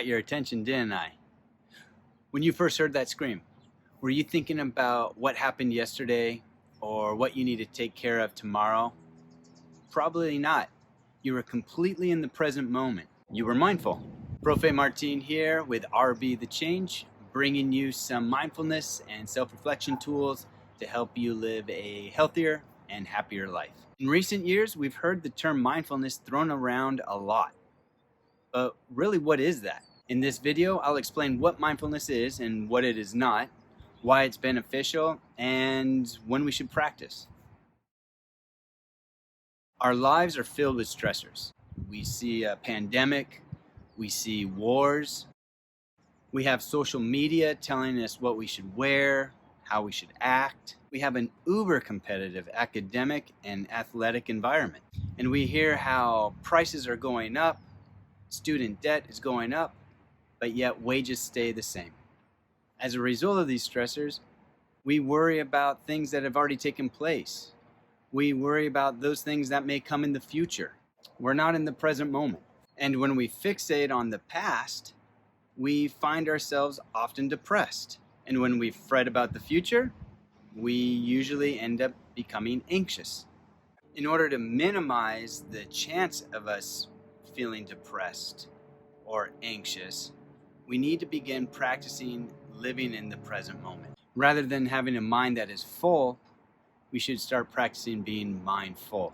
got your attention, didn't I? When you first heard that scream, were you thinking about what happened yesterday or what you need to take care of tomorrow? Probably not. You were completely in the present moment. You were mindful. Profe Martin here with RB The Change, bringing you some mindfulness and self-reflection tools to help you live a healthier and happier life. In recent years, we've heard the term mindfulness thrown around a lot. But really, what is that? In this video, I'll explain what mindfulness is and what it is not, why it's beneficial, and when we should practice. Our lives are filled with stressors. We see a pandemic, we see wars, we have social media telling us what we should wear, how we should act. We have an uber competitive academic and athletic environment. And we hear how prices are going up, student debt is going up, but yet wages stay the same. As a result of these stressors, we worry about things that have already taken place. We worry about those things that may come in the future. We're not in the present moment. And when we fixate on the past, we find ourselves often depressed. And when we fret about the future, we usually end up becoming anxious. In order to minimize the chance of us feeling depressed or anxious, we need to begin practicing living in the present moment. Rather than having a mind that is full, we should start practicing being mindful.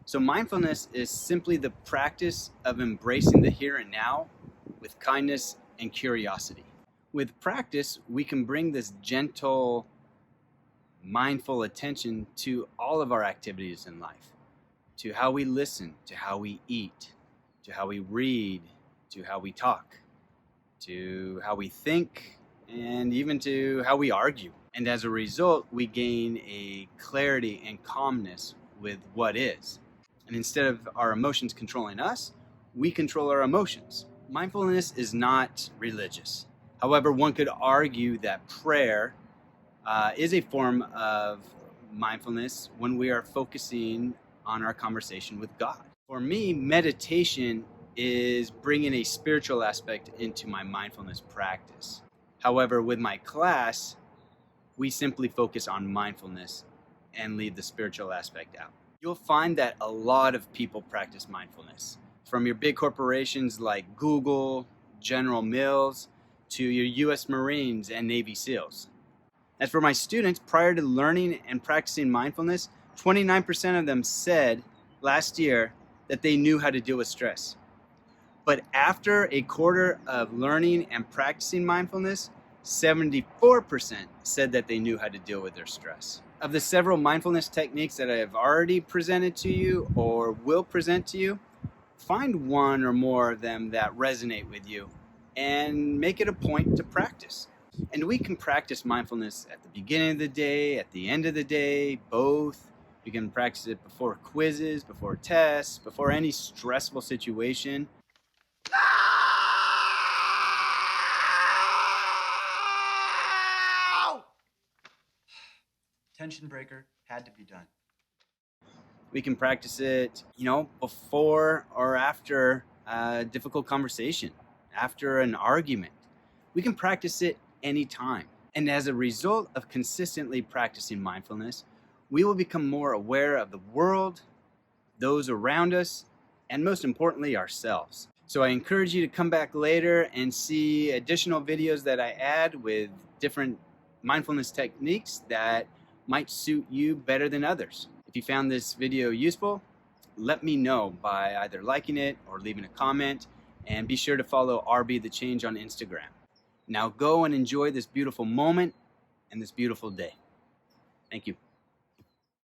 So mindfulness is simply the practice of embracing the here and now with kindness and curiosity. With practice, we can bring this gentle, mindful attention to all of our activities in life, to how we listen, to how we eat, to how we read, to how we talk, to how we think, and even to how we argue. And as a result, we gain a clarity and calmness with what is. And instead of our emotions controlling us, we control our emotions. Mindfulness is not religious. However, one could argue that prayer is a form of mindfulness when we are focusing on our conversation with God. For me, meditation is bringing a spiritual aspect into my mindfulness practice. However, with my class, we simply focus on mindfulness and leave the spiritual aspect out. You'll find that a lot of people practice mindfulness, from your big corporations like Google, General Mills, to your US Marines and Navy SEALs. As for my students, prior to learning and practicing mindfulness, 29% of them said last year that they knew how to deal with stress. But after a quarter of learning and practicing mindfulness, 74% said that they knew how to deal with their stress. Of the several mindfulness techniques that I have already presented to you or will present to you, find one or more of them that resonate with you and make it a point to practice. And we can practice mindfulness at the beginning of the day, at the end of the day, both. You can practice it before quizzes, before tests, before any stressful situation. Tension breaker had to be done. We can practice it, before or after a difficult conversation, after an argument. We can practice it anytime. And as a result of consistently practicing mindfulness, we will become more aware of the world, those around us, and most importantly, ourselves. So I encourage you to come back later and see additional videos that I add with different mindfulness techniques that might suit you better than others. If you found this video useful, let me know by either liking it or leaving a comment, and be sure to follow RB The Change on Instagram. Now go and enjoy this beautiful moment and this beautiful day. Thank you.